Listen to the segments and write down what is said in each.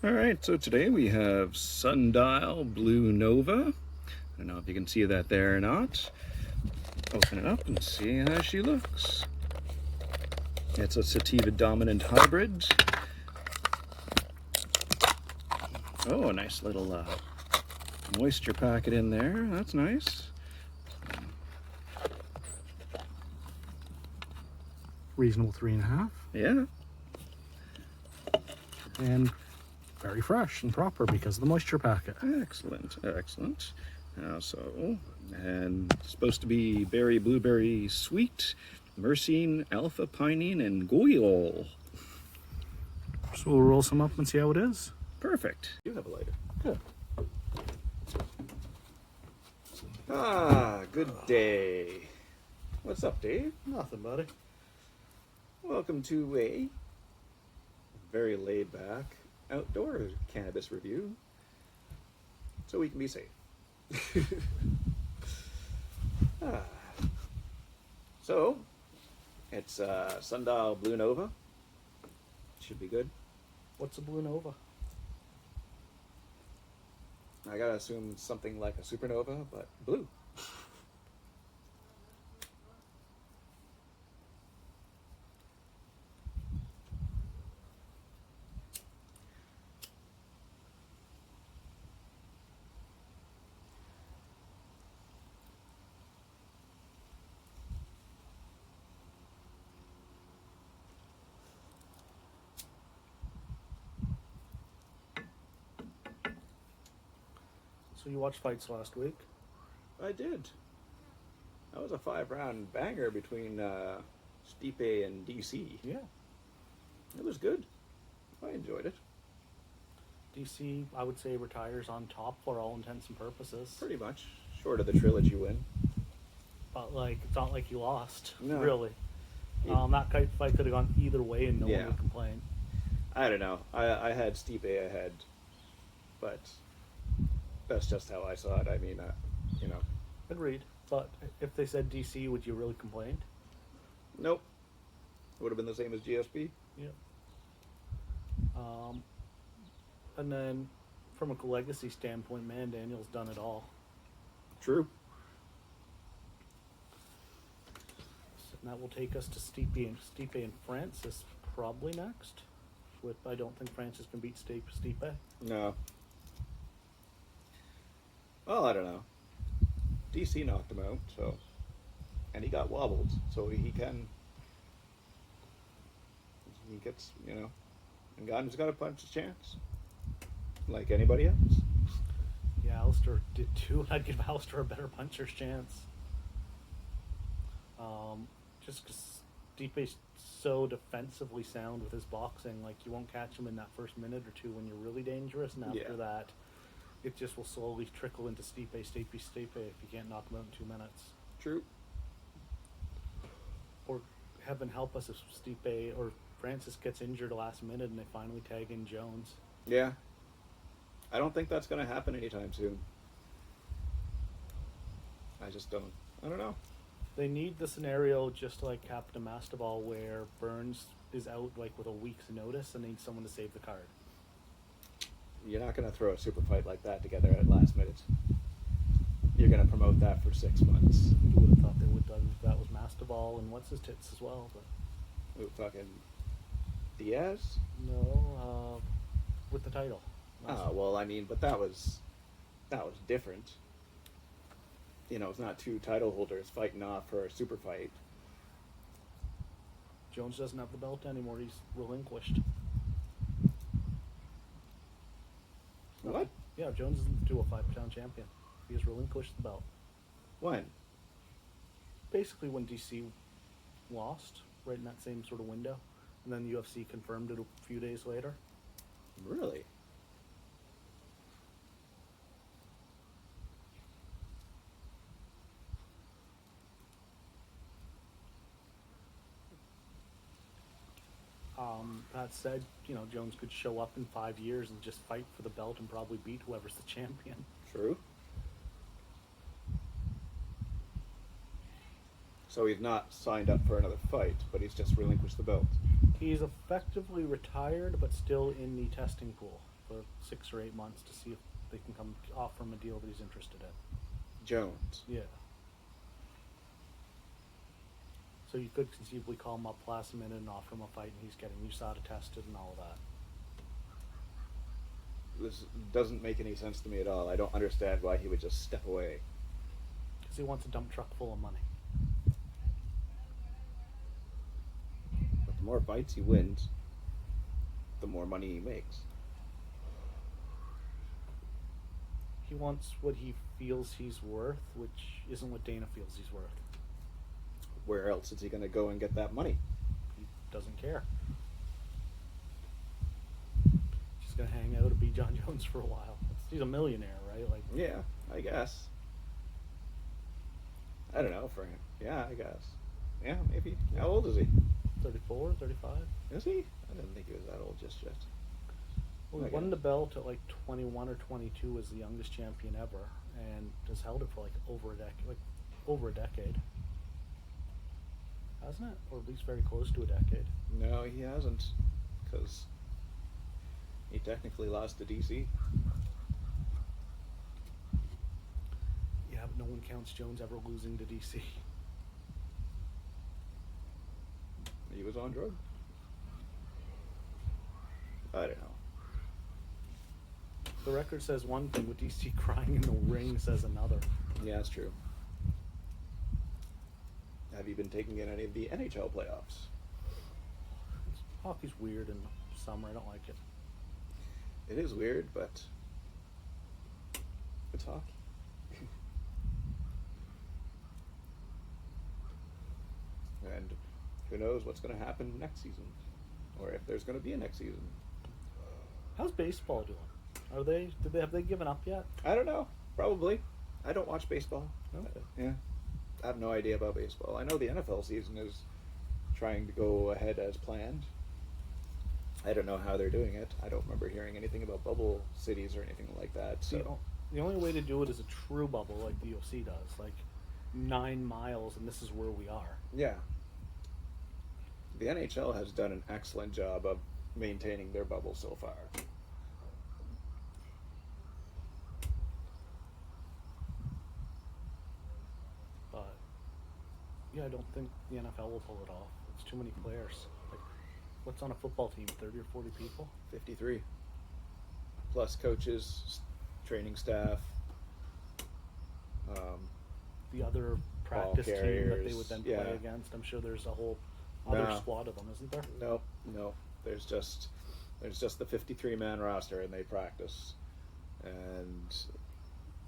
All right, so today we have Sundial Blue Nova. I don't know if you can see that there or not. Open it up and see how she looks. It's a sativa dominant hybrid. Oh, a nice little moisture packet in there. That's nice. Reasonable 3.5. Yeah. And very fresh and proper because of the moisture packet. Excellent, excellent. And it's supposed to be berry, blueberry, sweet, myrcene, alpha pinene, and goyol. So we'll roll some up and see how it is. Perfect. You have a lighter. Good. Good day. What's up, Dave? Nothing, buddy. Welcome to a very laid-back outdoor cannabis review, so we can be safe. So, it's Sundial Blue Nova. Should be good. What's a Blue Nova? I gotta assume it's something like a supernova, but blue. So you watched fights last week? I did. That was a 5-round banger between Stipe and DC. Yeah. It was good. I enjoyed it. DC, I would say, retires on top for all intents and purposes. Pretty much. Short of the trilogy win. But, it's not like he lost. No. Really. That fight could have gone either way and no one would complain. I don't know. I had Stipe ahead, but that's just how I saw it. I mean, Agreed. But if they said DC, would you really complain? Nope. It would have been the same as GSP. Yeah. And then, from a legacy standpoint, man, Daniel's done it all. True. And that will take us to Stipe and Francis probably next. I don't think Francis can beat Stipe. No. Well, I don't know. DC knocked him out, so, and he got wobbled, so he gets, and God's got a punch chance, like anybody else. Yeah, Alistair did too. I'd give Alistair a better puncher's chance. Just because Stipe's so defensively sound with his boxing, you won't catch him in that first minute or two when you're really dangerous, and after that, it just will slowly trickle into Stipe if you can't knock him out in 2 minutes. True. Or heaven help us if Stipe or Francis gets injured last minute and they finally tag in Jones. Yeah. I don't think that's going to happen anytime soon. I don't know. They need the scenario just like Captain Masvidal where Burns is out with a week's notice and needs someone to save the card. You're not going to throw a super fight like that together at last minute. You're going to promote that for 6 months. You would have thought they would have done that with Masvidal and what's his tits as well. But Ooh, fucking Diaz? No, with the title. Well, but that was different. It's not two title holders fighting off for a super fight. Jones doesn't have the belt anymore. He's relinquished. What? Yeah, Jones isn't a 5-pound champion. He has relinquished the belt. When? Basically when DC lost, right in that same sort of window. And then the UFC confirmed it a few days later. Really? That said, Jones could show up in 5 years and just fight for the belt and probably beat whoever's the champion. True. So he's not signed up for another fight, but he's just relinquished the belt. He's effectively retired, but still in the testing pool. for 6 or 8 months to see if they can come offer him a deal that he's interested in. Jones. Yeah. So you could conceivably call him up last minute and offer him a fight, and he's getting USADA tested and all of that. This doesn't make any sense to me at all. I don't understand why he would just step away. Because he wants a dump truck full of money. But the more fights he wins, the more money he makes. He wants what he feels he's worth, which isn't what Dana feels he's worth. Where else is he going to go and get that money? He doesn't care. Just gonna hang out and be John Jones for a while. He's a millionaire, right? Like, yeah, I guess. I don't know for him. Yeah, I guess. Yeah, maybe. How old is he? 34, 35. Is he? I didn't think he was that old just yet. Well, he won the belt at like 21 or 22 as the youngest champion ever, and has held it for like over a decade. Hasn't it? Or at least very close to a decade. No, he hasn't, because he technically lost to DC. Yeah, but no one counts Jones ever losing to DC. He was on drugs. I don't know. The record says one thing, with DC crying in the ring says another. Yeah, that's true. Have you been taking in any of the NHL playoffs? Hockey's weird in the summer. I don't like it. It is weird, but it's hockey. And who knows what's going to happen next season, or if there's going to be a next season. How's baseball doing? Have they given up yet? I don't know. Probably. I don't watch baseball. Okay. Yeah. I have no idea about baseball. I know the NFL season is trying to go ahead as planned. I don't know how they're doing it. I don't remember hearing anything about bubble cities or anything like that. So The only way to do it is a true bubble, like the UFC does, like 9 miles, and this is where we are. yeah. The NHL has done an excellent job of maintaining their bubble so far. But yeah, I don't think the NFL will pull it off. It's too many players. Like, what's on a football team? 30 or 40 people? 53. Plus coaches, training staff. The other practice team that they carriers, would then yeah. play against. I'm sure there's a whole other No. squad of them, isn't there? No. There's just the 53-man roster, and they practice. And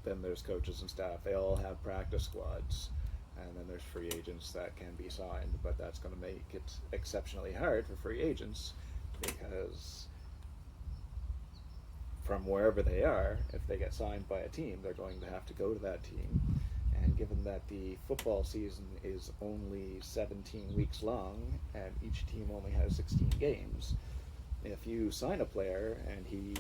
then there's coaches and staff. They all have practice squads. And then there's free agents that can be signed, but that's going to make it exceptionally hard for free agents, because from wherever they are, if they get signed by a team, they're going to have to go to that team. And given that the football season is only 17 weeks long, and each team only has 16 games, if you sign a player and he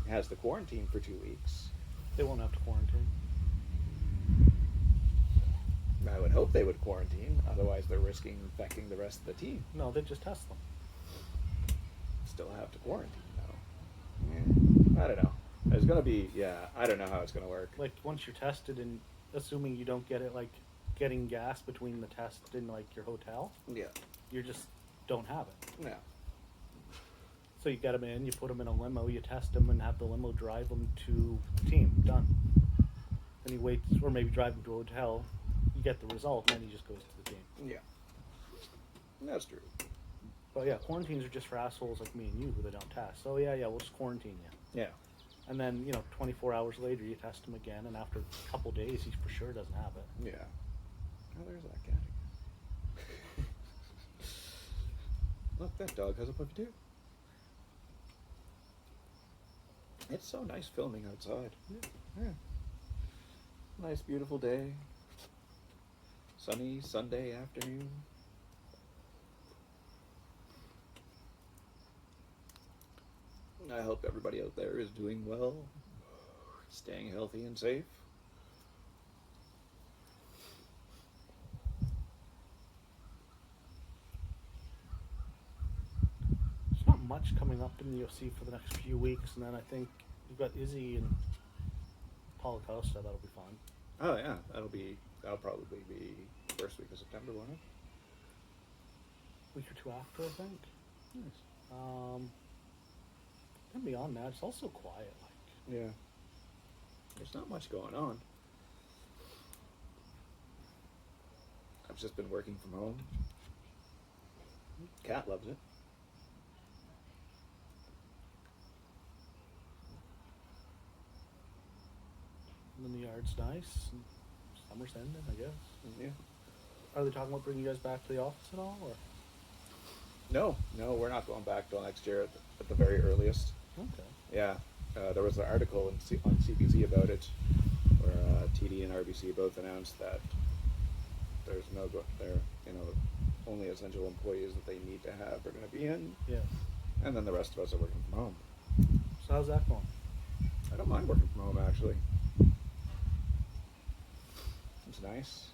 has to quarantine for 2 weeks, They won't have to quarantine. I would hope they would quarantine, otherwise they're risking infecting the rest of the team. No, they just test them. Still have to quarantine, though. Yeah. I don't know. There's going to be, I don't know how it's going to work. Like, once you're tested, and assuming you don't get it, like, getting gas between the test and, like, your hotel, Yeah. you just don't have it. Yeah. So you get them in, you put them in a limo, you test them, and have the limo drive them to the team. Done. Then he waits, or maybe drive them to a hotel, you get the result, and then he just goes to the team. Yeah. That's true. But yeah, quarantines are just for assholes like me and you who they don't test. So yeah, we'll just quarantine you. Yeah. And then, 24 hours later, you test him again, and after a couple days, he for sure doesn't have it. Yeah. Oh, there's that cat again. Look, that dog has a puppy too. It's so nice filming outside. Yeah. Nice, beautiful day. Sunny Sunday afternoon. I hope everybody out there is doing well, staying healthy and safe. There's not much coming up in the UFC for the next few weeks, and then I think you've got Izzy and Paulo Costa. That'll be fun. Oh yeah, that'll probably be first week of September, won't it? Week or two after, I think. Nice. And beyond that, it's also quiet. Like, Yeah. There's not much going on. I've just been working from home. Cat loves it. and then the yard's nice. And summer's ending, I guess. Yeah. Are they talking about bringing you guys back to the office at all, or? No, we're not going back till next year at the very earliest. Okay. Yeah, there was an article on CBC about it, where TD and RBC both announced that there's only essential employees that they need to have are going to be in, Yeah. and then the rest of us are working from home. So how's that going? I don't mind working from home, actually. It's nice.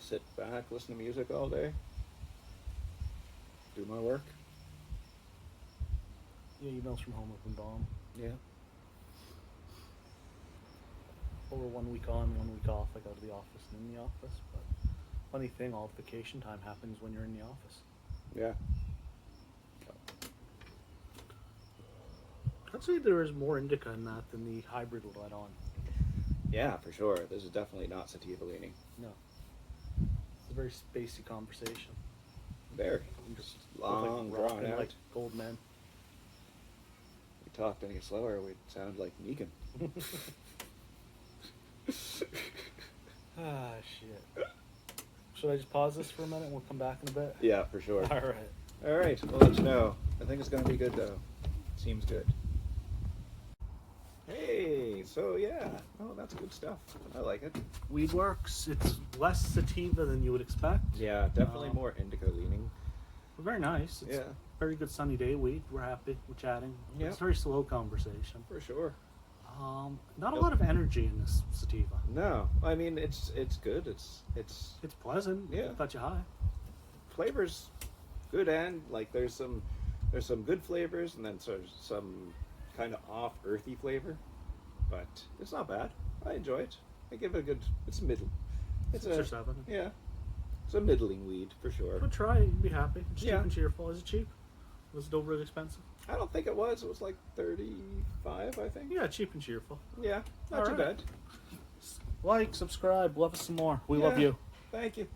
Sit back, listen to music all day, do my work. Yeah, emails from home have been bomb. Yeah. Over 1 week on, 1 week off. I go to the office and in the office. But funny thing, all vacation time happens when you're in the office. Yeah. I'd say there is more indica in that than the hybrid would let on. Yeah, for sure. This is definitely not sativa leaning. No. It's a very spacey conversation. Very. I'm just Long, drawn rocking out. like gold men. We talked any slower, we'd sound like Negan. Ah, shit. Should I just pause this for a minute and we'll come back in a bit? Yeah, for sure. All right. All right, we'll let you know. I think it's going to be good, though. Seems good. Hey, so yeah. Oh, that's good stuff. I like it. Weed works. It's less sativa than you would expect. Yeah, definitely more indica leaning. But very nice. It's Yeah. very good sunny day weed. We're happy. We're chatting. Yeah. It's a very slow conversation. For sure. Not a lot of energy in this sativa. No, I mean it's good. It's It's pleasant. Yeah. It got you high. flavors good, and like there's some good flavors, and then there's some kind of off earthy flavor, but it's not bad. I enjoy it. I give it a good. It's middle. It's 6 or 7. Yeah, it's a middling weed for sure. But try. You'd be happy. It's cheap Yeah. and cheerful. Is it cheap? Was it overly expensive? I don't think it was. It was like 35, I think. Yeah, cheap and cheerful. Yeah, not All too right. bad. Like, subscribe, love us some more. We Yeah. love you. Thank you.